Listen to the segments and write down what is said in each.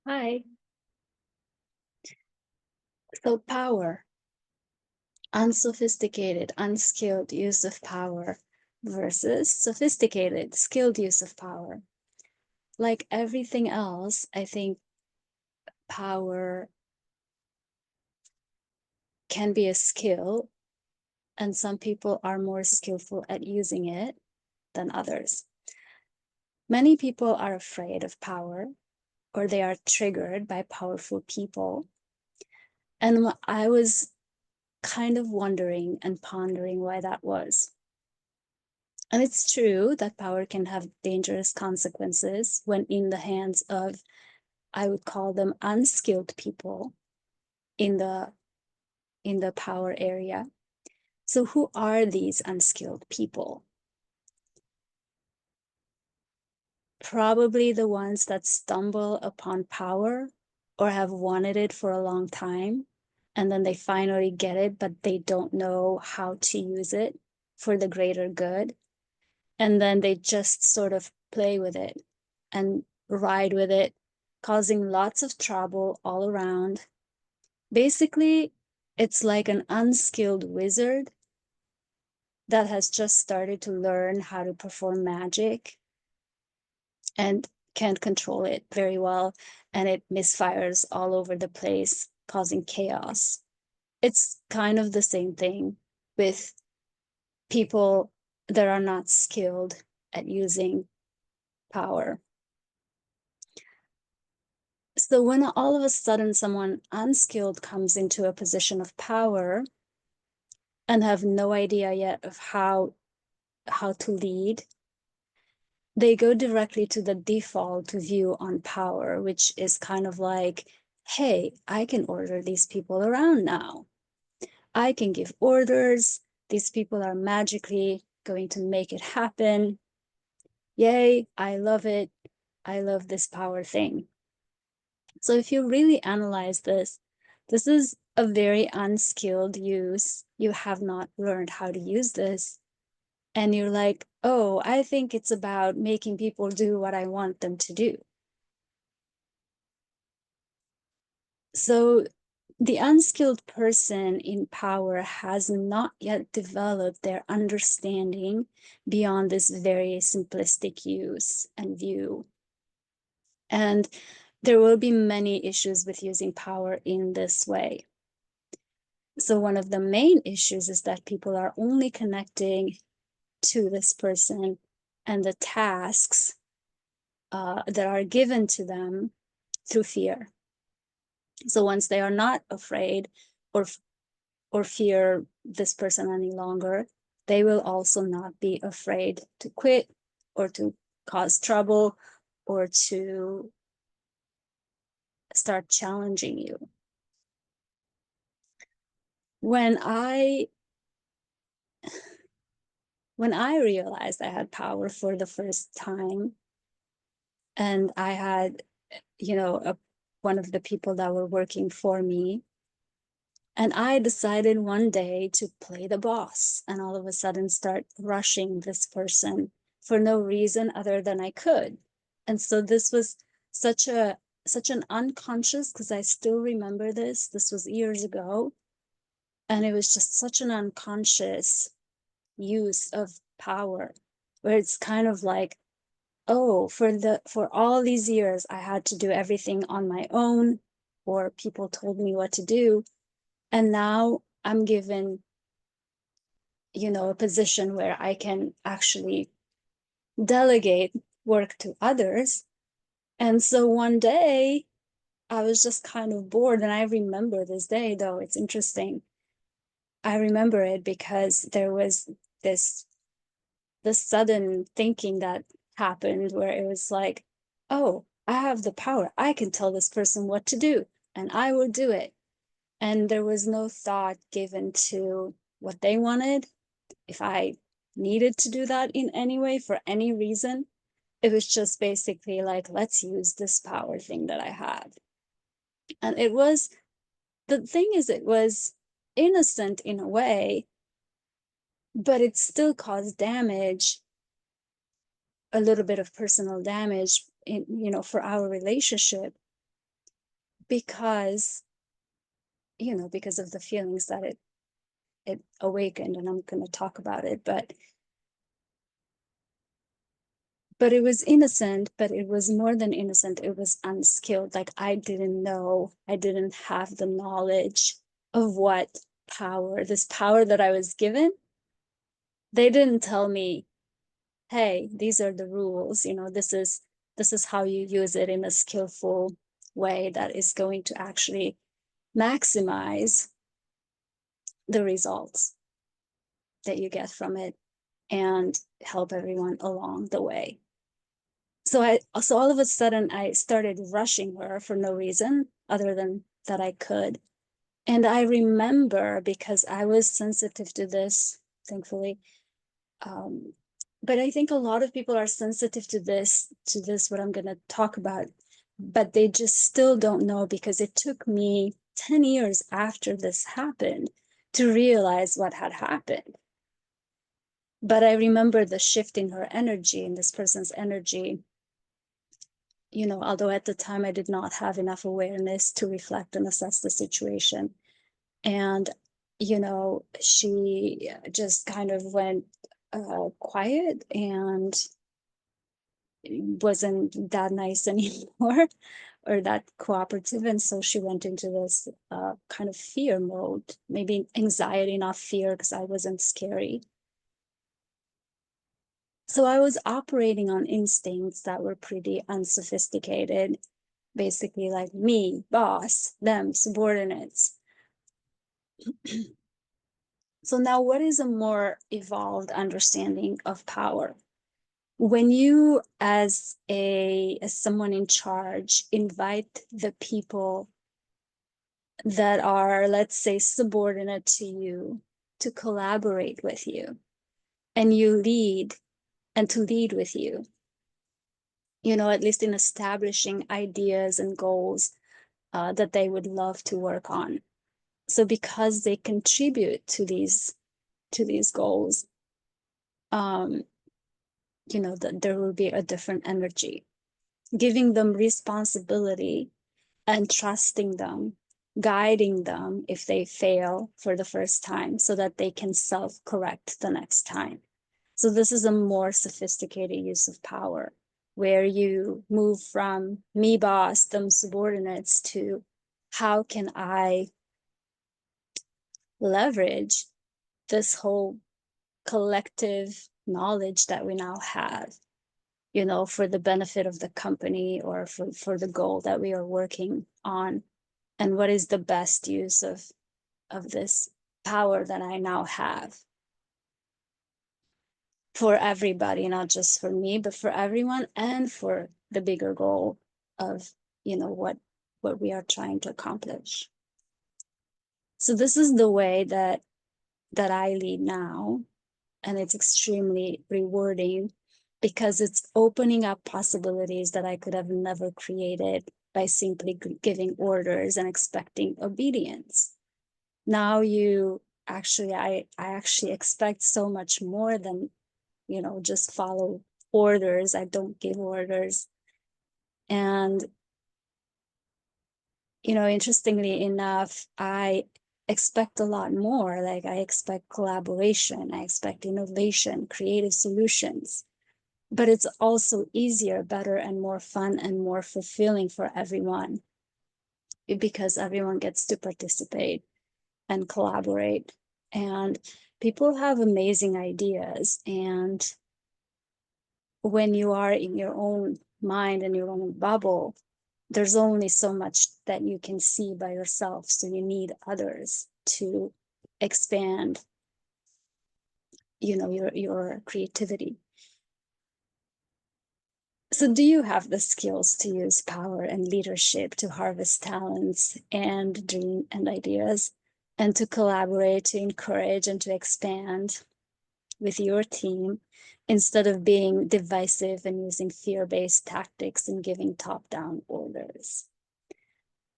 Hi. So power, unsophisticated, unskilled use of power versus sophisticated, skilled use of power. Like everything else, I think power can be a skill, and some people are more skillful at using it than others. Many people are afraid of power, or they are triggered by powerful people. And I was kind of wondering and pondering why that was. And it's true that power can have dangerous consequences when in the hands of, I would call them unskilled people in the power area. So who are these unskilled people? Probably the ones that stumble upon power or have wanted it for a long time, and then they finally get it, but they don't know how to use it for the greater good. And then they just sort of play with it and ride with it, causing lots of trouble all around. Basically, it's like an unskilled wizard that has just started to learn how to perform magic and can't control it very well, and it misfires all over the place, causing chaos. It's kind of the same thing with people that are not skilled at using power. So when all of a sudden someone unskilled comes into a position of power and have no idea yet of how to lead, they go directly to the default view on power, which is kind of like, hey, I can order these people around now. I can give orders. These people are magically going to make it happen. Yay, I love it. I love this power thing. So if you really analyze this, this is a very unskilled use. You have not learned how to use this. And you're like, oh, I think it's about making people do what I want them to do. So the unskilled person in power has not yet developed their understanding beyond this very simplistic use and view. And there will be many issues with using power in this way. So one of the main issues is that people are only connecting to this person and the tasks that are given to them through fear. So once they are not afraid or fear this person any longer, they will also not be afraid to quit or to cause trouble or to start challenging you. When I realized I had power for the first time, and I had, one of the people that were working for me, and I decided one day to play the boss and all of a sudden start rushing this person for no reason other than I could. And so this was such an unconscious, because I still remember this was years ago, and it was just such an unconscious use of power, where it's kind of like, oh, for all these years I had to do everything on my own, or people told me what to do, and now I'm given, a position where I can actually delegate work to others. And so one day I was just kind of bored, and I remember this day, though it's interesting. I remember it because there was this sudden thinking that happened where it was like, oh, I have the power. I can tell this person what to do, and I will do it. And there was no thought given to what they wanted, if I needed to do that in any way for any reason. It was just basically like, let's use this power thing that I have. And the thing is, it was innocent in a way, but it still caused damage, a little bit of personal damage for our relationship, because, because of the feelings that it awakened, and I'm going to talk about it, but it was innocent, but it was more than innocent. It was unskilled. Like, I didn't know, I didn't have the knowledge of what this power that I was given. They didn't tell me, hey, these are the rules, this is how you use it in a skillful way that is going to actually maximize the results that you get from it and help everyone along the way. So all of a sudden I started rushing her for no reason other than that I could. And I remember, because I was sensitive to this, thankfully, but I think a lot of people are sensitive to this, what I'm going to talk about, but they just still don't know, because it took me 10 years after this happened to realize what had happened. But I remember the shift in her energy, in this person's energy, although at the time I did not have enough awareness to reflect and assess the situation. And, she just kind of went quiet and wasn't that nice anymore or that cooperative. And so she went into this kind of fear mode, maybe anxiety, not fear, because I wasn't scary. So I was operating on instincts that were pretty unsophisticated, basically like me, boss, them, subordinates. So now, what is a more evolved understanding of power? When you, as someone in charge, invite the people that are, let's say, subordinate to you to collaborate with you, and you lead, and to lead with you, at least in establishing ideas and goals that they would love to work on. So because they contribute to these goals, that there will be a different energy. Giving them responsibility and trusting them, guiding them if they fail for the first time, so that they can self-correct the next time. So this is a more sophisticated use of power, where you move from me, boss, them, subordinates, to how can I leverage this whole collective knowledge that we now have, for the benefit of the company, or for the goal that we are working on. And what is the best use of this power that I now have for everybody, not just for me, but for everyone, and for the bigger goal of, what we are trying to accomplish. So this is the way that I lead now. And it's extremely rewarding, because it's opening up possibilities that I could have never created by simply giving orders and expecting obedience. Now I actually expect so much more than, just follow orders. I don't give orders. And, interestingly enough, I expect a lot more. Like, I expect collaboration, I expect innovation, creative solutions. But it's also easier, better, and more fun and more fulfilling for everyone, because everyone gets to participate and collaborate. And people have amazing ideas. And when you are in your own mind and your own bubble, there's only so much that you can see by yourself. So you need others to expand, your creativity. So do you have the skills to use power and leadership to harvest talents and dream and ideas, and to collaborate, to encourage, and to expand with your team, instead of being divisive and using fear-based tactics and giving top-down orders?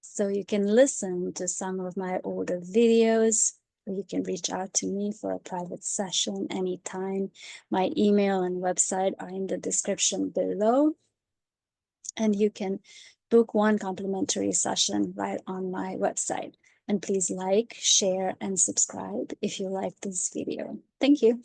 So you can listen to some of my older videos, or you can reach out to me for a private session anytime. My email and website are in the description below. And you can book one complimentary session right on my website. And please like, share, and subscribe if you like this video. Thank you.